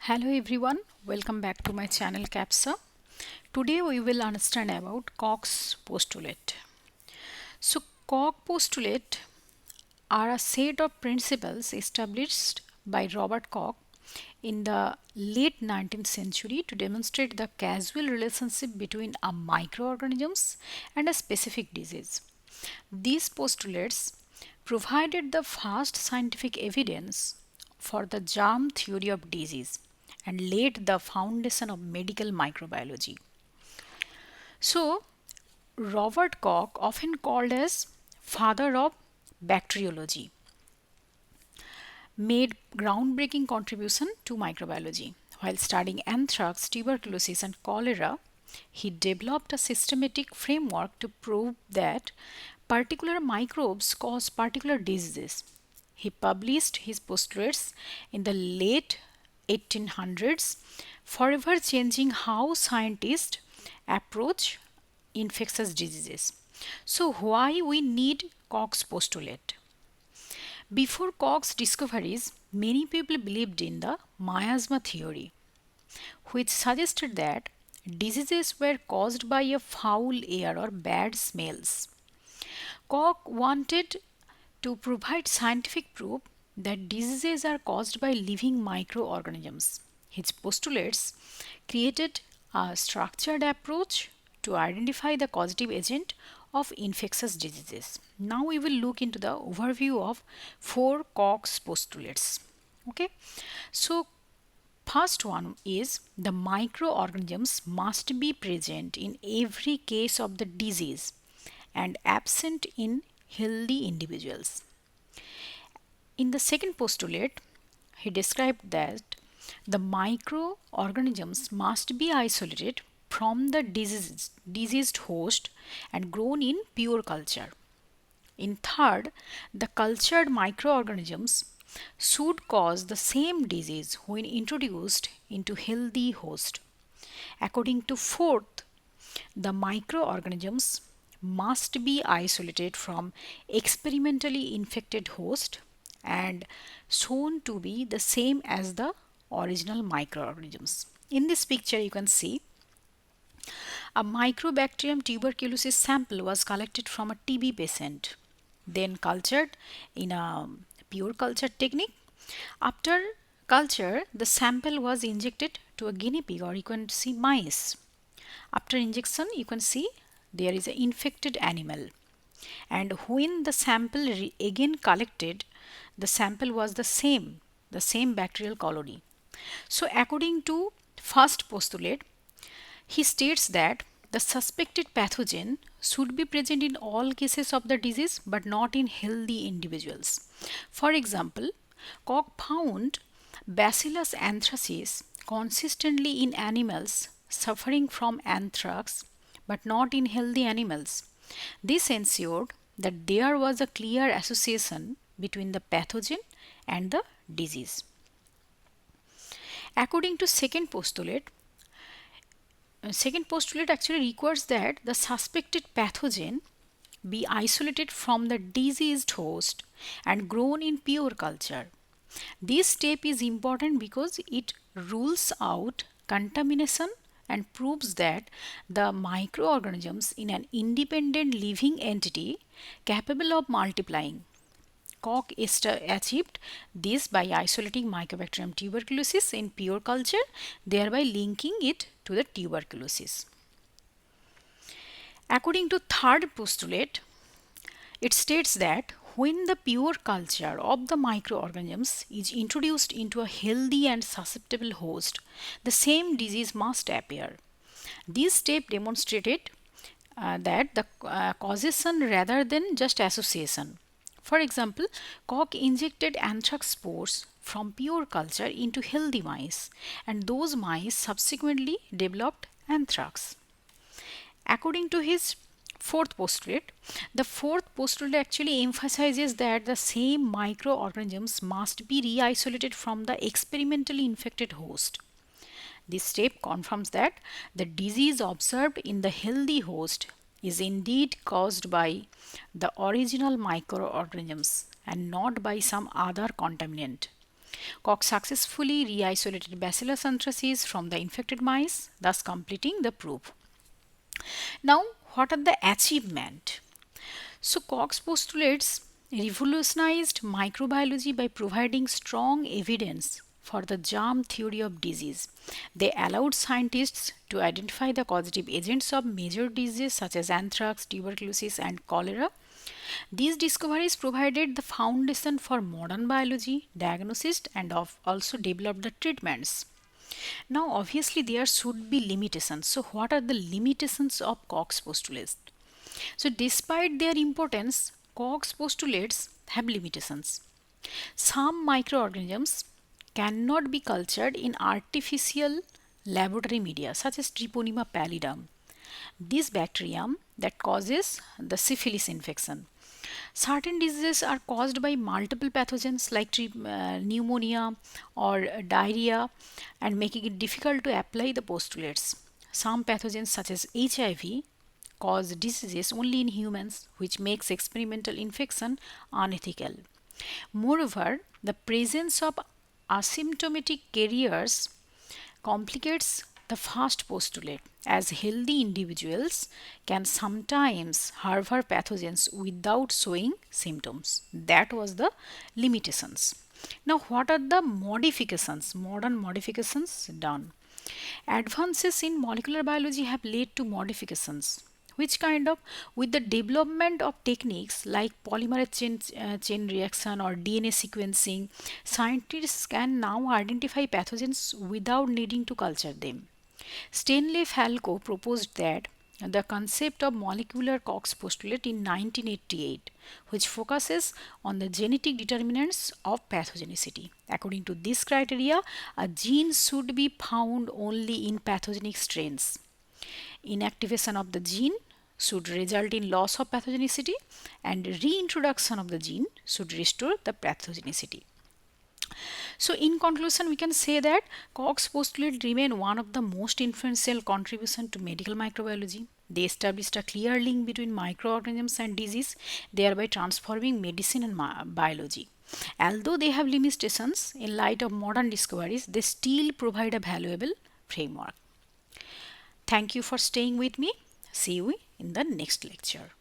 Hello everyone, welcome back to my channel Capsa. Today we will understand about Koch's postulate. So Koch postulate are a set of principles established by Robert Koch in the late 19th century to demonstrate the causal relationship between a microorganisms and a specific disease. These postulates provided the first scientific evidence for the germ theory of disease and laid the foundation of medical microbiology. So, Robert Koch, often called as father of bacteriology, made groundbreaking contribution to microbiology. While studying anthrax, tuberculosis and cholera, he developed a systematic framework to prove that particular microbes cause particular diseases. He published his postulates in the late 1800s, forever changing how scientists approach infectious diseases. So why we need Koch's postulate? Before Koch's discoveries, many people believed in the miasma theory, which suggested that diseases were caused by a foul air or bad smells. Koch wanted to provide scientific proof that diseases are caused by living microorganisms. His postulates created a structured approach to identify the causative agent of infectious diseases. Now we will look into the overview of four Koch's postulates. Okay, so first one is the microorganisms must be present in every case of the disease and absent in healthy individuals. In the second postulate, he described that the microorganisms must be isolated from the diseased host and grown in pure culture. In third, the cultured microorganisms should cause the same disease when introduced into healthy host. According to fourth, the microorganisms must be isolated from experimentally infected host and shown to be the same as the original microorganisms. In this picture you can see a Microbacterium tuberculosis sample was collected from a TB patient, then cultured in a pure culture technique. After culture, the sample was injected to a guinea pig, or you can see mice. After injection, you can see there is an infected animal. And when the sample again collected, the sample was the same bacterial colony. So according to first postulate, he states that the suspected pathogen should be present in all cases of the disease but not in healthy individuals. For example, Koch found Bacillus anthracis consistently in animals suffering from anthrax but not in healthy animals. This ensured that there was a clear association between the pathogen and the disease. According to second postulate actually requires that the suspected pathogen be isolated from the diseased host and grown in pure culture. This step is important because it rules out contamination and proves that the microorganisms in an independent living entity capable of multiplying. Koch achieved this by isolating Mycobacterium tuberculosis in pure culture, thereby linking it to the tuberculosis. According to third postulate, it states that when the pure culture of the microorganisms is introduced into a healthy and susceptible host, the same disease must appear. This step demonstrated that the causation rather than just association. For example, Koch injected anthrax spores from pure culture into healthy mice, and those mice subsequently developed anthrax. According to his fourth postulate, the fourth postulate actually emphasizes that the same microorganisms must be re-isolated from the experimentally infected host. This step confirms that the disease observed in the healthy host is indeed caused by the original microorganisms and not by some other contaminant. Koch successfully re-isolated Bacillus anthracis from the infected mice, thus completing the proof. Now, what are the achievements? So, Koch's postulates revolutionized microbiology by providing strong evidence for the germ theory of disease. They allowed scientists to identify the causative agents of major diseases such as anthrax, tuberculosis, and cholera. These discoveries provided the foundation for modern biology, diagnosis, and also developed the treatments. Now, obviously, there should be limitations. So, what are the limitations of Koch's postulates? So, despite their importance, Koch's postulates have limitations. Some microorganisms cannot be cultured in artificial laboratory media such as Treponema pallidum. This bacterium that causes the syphilis infection. Certain diseases are caused by multiple pathogens like pneumonia or diarrhea and making it difficult to apply the postulates. Some pathogens such as HIV cause diseases only in humans, which makes experimental infection unethical. Moreover, the presence of asymptomatic carriers complicates the first postulate, as healthy individuals can sometimes harbor pathogens without showing symptoms. That was the limitations. Now, what are the modifications, modern modifications done? Advances in molecular biology have led to modifications which kind of, with the development of techniques like polymerase chain reaction or DNA sequencing, scientists can now identify pathogens without needing to culture them. Stanley Falcow proposed that the concept of molecular Koch's postulate in 1988, which focuses on the genetic determinants of pathogenicity. According to this criteria, a gene should be found only in pathogenic strains. Inactivation of the gene should result in loss of pathogenicity, and reintroduction of the gene should restore the pathogenicity. So, in conclusion, we can say that Koch's postulate remain one of the most influential contribution to medical microbiology. They established a clear link between microorganisms and disease, thereby transforming medicine and biology. Although they have limitations, in light of modern discoveries, they still provide a valuable framework. Thank you for staying with me. See you in the next lecture.